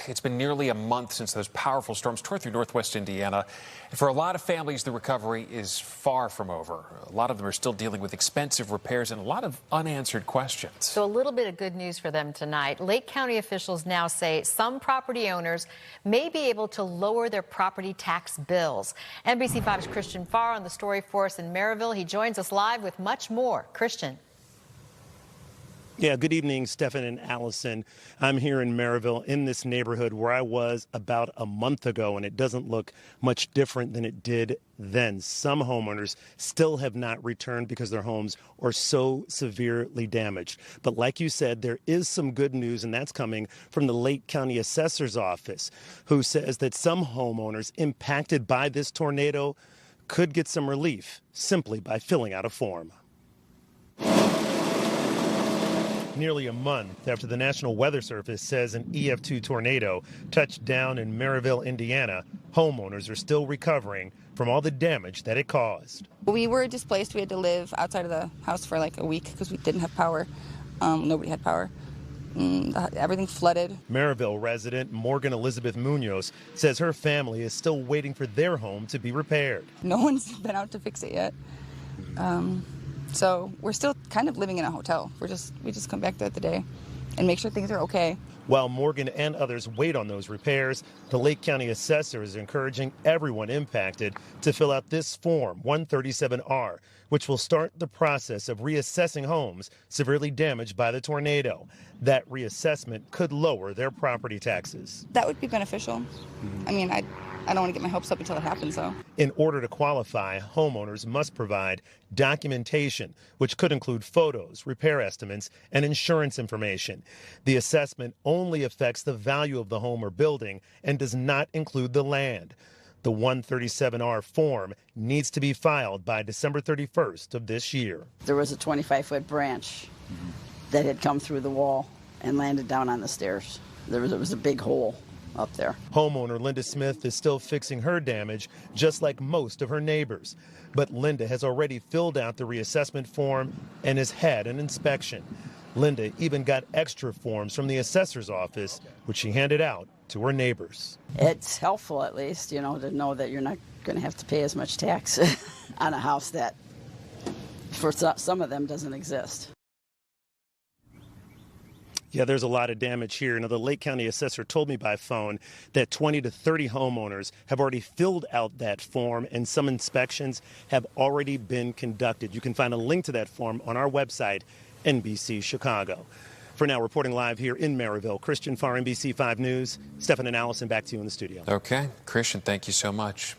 It's been nearly a month since those powerful storms tore through northwest Indiana. And for a lot of families, the recovery is far from over. A lot of them are still dealing with expensive repairs and a lot of unanswered questions. So a little bit of good news for them tonight. Lake County officials now say some property owners may be able to lower their property tax bills. NBC5's Christian Farr on the story for us in Maryville. He joins us live with much more. Christian. Yeah, good evening, Stephan and Allison. I'm here in Maryville in this neighborhood where I was about a month ago, and it doesn't look much different than it did then. Some homeowners still have not returned because their homes are so severely damaged. But like you said, there is some good news, and that's coming from the Lake County Assessor's Office, who says that some homeowners impacted by this tornado could get some relief simply by filling out a form. Nearly a month after the National Weather Service says an EF2 tornado touched down in Maryville, Indiana, homeowners are still recovering from all the damage that it caused. We were displaced. We had to live outside of the house for like a week because we didn't have power. Nobody had power. Everything flooded. Maryville resident Morgan Elizabeth Munoz says her family is still waiting for their home to be repaired. No one's been out to fix it yet. So we're still kind of living in a hotel. We just come back throughout the day and make sure things are okay. While Morgan and others wait on those repairs, the Lake County Assessor is encouraging everyone impacted to fill out this form, 137R, which will start the process of reassessing homes severely damaged by the tornado. That reassessment could lower their property taxes. That would be beneficial. I mean, I don't want to get my hopes up until it happens, though. In order to qualify, homeowners must provide documentation, which could include photos, repair estimates, and insurance information. The assessment only affects the value of the home or building and does not include the land. The 137R form needs to be filed by December 31st of this year. There was a 25-foot branch that had come through the wall and landed down on the stairs. There was a big hole up there. Homeowner Linda Smith is still fixing her damage, just like most of her neighbors. But Linda has already filled out the reassessment form and has had an inspection. Linda even got extra forms from the assessor's office, which she handed out to her neighbors. It's helpful, at least, to know that you're not going to have to pay as much tax on a house that, for some of them, doesn't exist. Yeah, there's a lot of damage here. Now, the Lake County Assessor told me by phone that 20 to 30 homeowners have already filled out that form, and some inspections have already been conducted. You can find a link to that form on our website, NBC Chicago. For now, reporting live here in Maryville, Christian Farr, NBC5 News. Stephan and Allison, back to you in the studio. Okay. Christian, thank you so much.